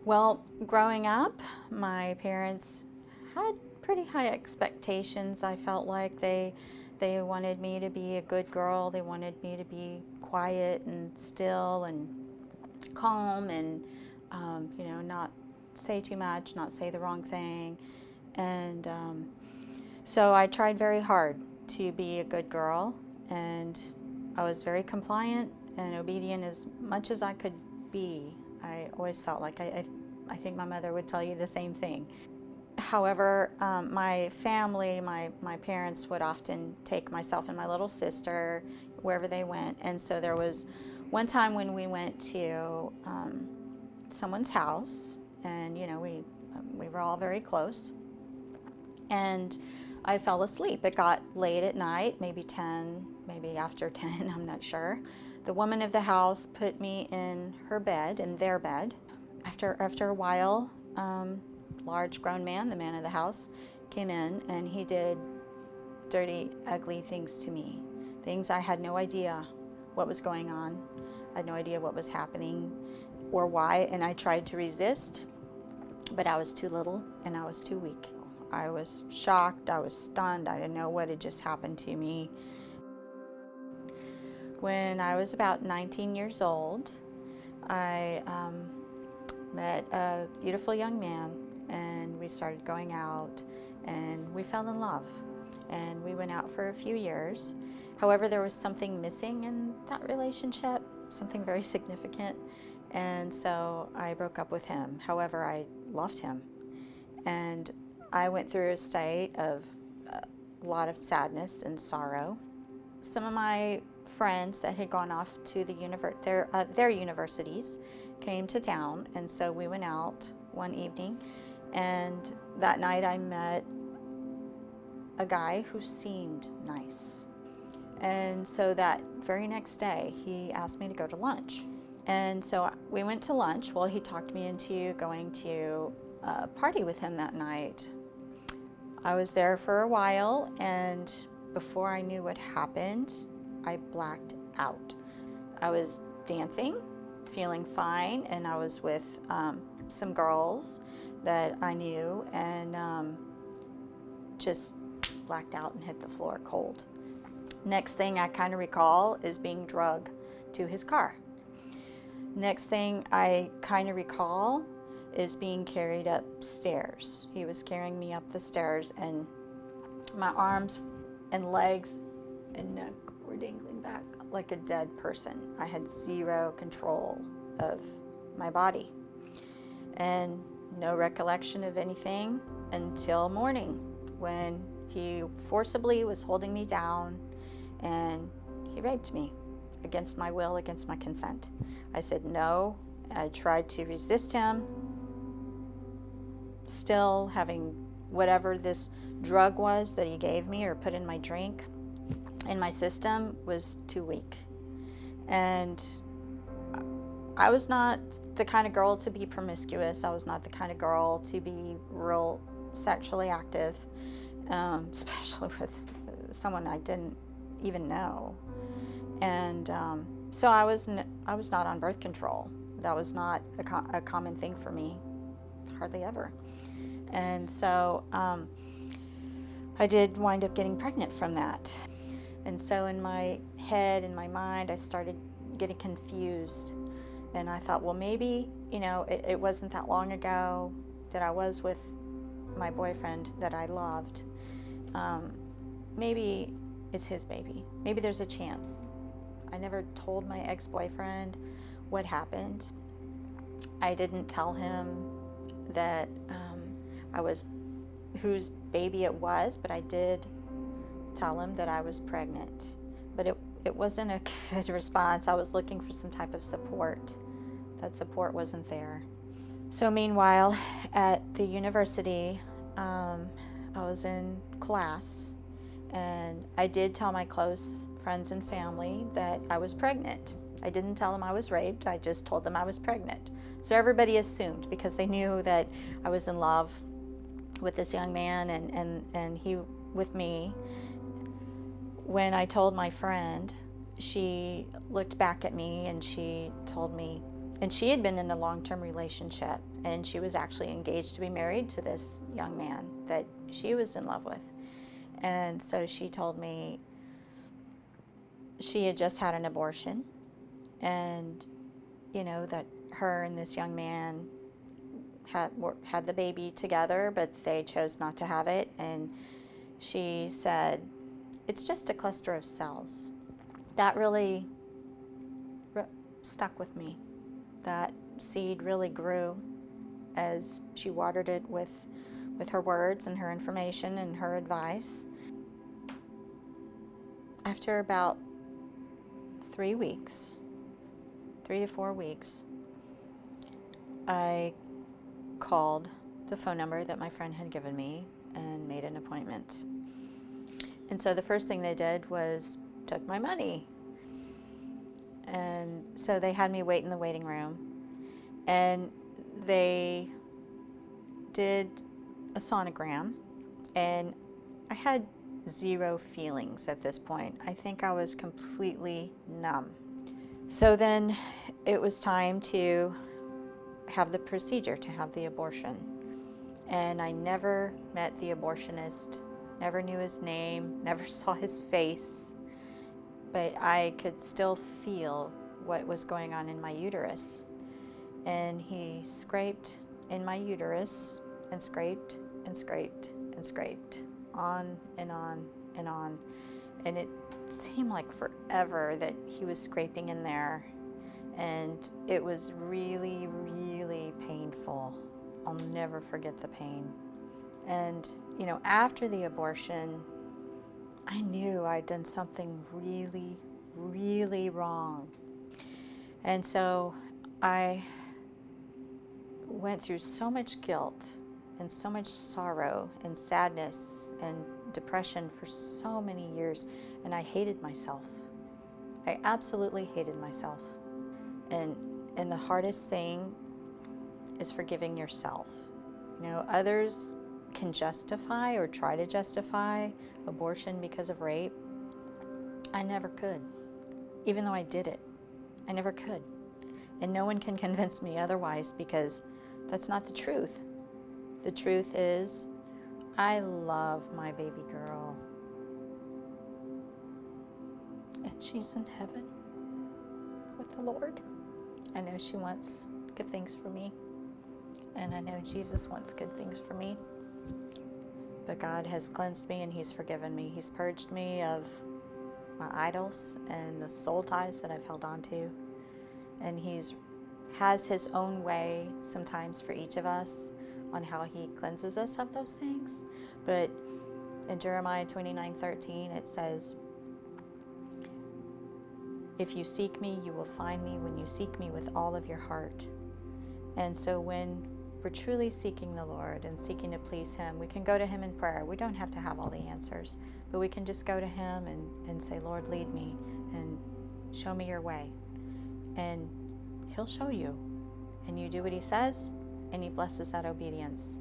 Well, growing up, my parents had pretty high expectations. I felt like they wanted me to be a good girl. They wanted me to be quiet and still and calm and not say too much, not say the wrong thing. And so I tried very hard to be a good girl, and I was very compliant and obedient as much as I could be. I always felt like I think my mother would tell you the same thing. However, my family, my parents would often take myself and my little sister wherever they went. And so there was one time when we went to someone's house, and we were all very close. And I fell asleep. It got late at night, maybe 10, maybe after 10, I'm not sure. The woman of the house put me in her bed, in their bed. After a while, large grown man, the man of the house, came in, and he did dirty, ugly things to me. Things I had no idea what was going on. I had no idea what was happening or why, and I tried to resist, but I was too little and I was too weak. I was shocked, I was stunned, I didn't know what had just happened to me. When I was about 19 years old, I met a beautiful young man, and we started going out, and we fell in love, and we went out for a few years. However, there was something missing in that relationship, something very significant, and so I broke up with him. However, I loved him, and I went through a state of a lot of sadness and sorrow. Some of my friends that had gone off to their universities came to town, and so we went out one evening, and that night I met a guy who seemed nice. And so that very next day he asked me to go to lunch. And so we went to lunch. Well, he talked me into going to a party with him that night. I was there for a while, and before I knew what happened, I blacked out. I was dancing, feeling fine, and I was with some girls that I knew, and just blacked out and hit the floor cold. Next thing I kind of recall is being drugged to his car. Next thing I kind of recall is being carried upstairs. He was carrying me up the stairs, and my arms and legs and neck were dangling back like a dead person. I had zero control of my body and no recollection of anything until morning, when he forcibly was holding me down and he raped me against my will, against my consent. I said no. I tried to resist him, still having whatever this drug was that he gave me or put in my drink, in my system, was too weak. And I was not the kind of girl to be promiscuous. I was not the kind of girl to be real sexually active, especially with someone I didn't even know. And so I was not on birth control. That was not a common thing for me, hardly ever. And so I did wind up getting pregnant from that. And so in my head, in my mind, I started getting confused. And I thought, well, maybe, it wasn't that long ago that I was with my boyfriend that I loved. Maybe it's his baby. Maybe there's a chance. I never told my ex-boyfriend what happened. I didn't tell him that whose baby it was, but I did tell him that I was pregnant. But it wasn't a good response. I was looking for some type of support. That support wasn't there. So meanwhile, at the university, I was in class, and I did tell my close friends and family that I was pregnant. I didn't tell them I was raped. I just told them I was pregnant. So everybody assumed, because they knew that I was in love with this young man and he with me. When I told my friend, she looked back at me and she told me, And she had been in a long-term relationship, and she was actually engaged to be married to this young man that she was in love with. And so she told me she had just had an abortion, and that her and this young man had the baby together, but they chose not to have it. And she said, it's just a cluster of cells. That really stuck with me. That seed really grew as she watered it with her words and her information and her advice. After about 3 to 4 weeks, I called the phone number that my friend had given me and made an appointment. And so the first thing they did was took my money. And so they had me wait in the waiting room, and they did a sonogram, and I had zero feelings at this point. I think I was completely numb. So then it was time to have the procedure, to have the abortion. And I never met the abortionist, never knew his name, never saw his face, but I could still feel what was going on in my uterus. And he scraped in my uterus and scraped and scraped and scraped, on and on and on. And it seemed like forever that he was scraping in there. And it was really, really painful. I'll never forget the pain. And, after the abortion, I knew I'd done something really, really wrong. And so I went through so much guilt and so much sorrow and sadness and depression for so many years, and I hated myself. I absolutely hated myself. And the hardest thing is forgiving yourself. Others can justify or try to justify abortion because of rape. I never could. Even though I did it, I never could. And no one can convince me otherwise, because that's not the truth. The truth is, I love my baby girl. And she's in heaven with the Lord. I know she wants good things for me. And I know Jesus wants good things for me. But God has cleansed me and He's forgiven me. He's purged me of my idols and the soul ties that I've held on to. And He's has His own way sometimes for each of us on how He cleanses us of those things. But in Jeremiah 29:13 it says, if you seek me, you will find me when you seek me with all of your heart. And so when we're truly seeking the Lord and seeking to please Him, we can go to Him in prayer. We don't have to have all the answers, but we can just go to Him and say, Lord, lead me and show me your way. And He'll show you. And you do what He says, and He blesses that obedience.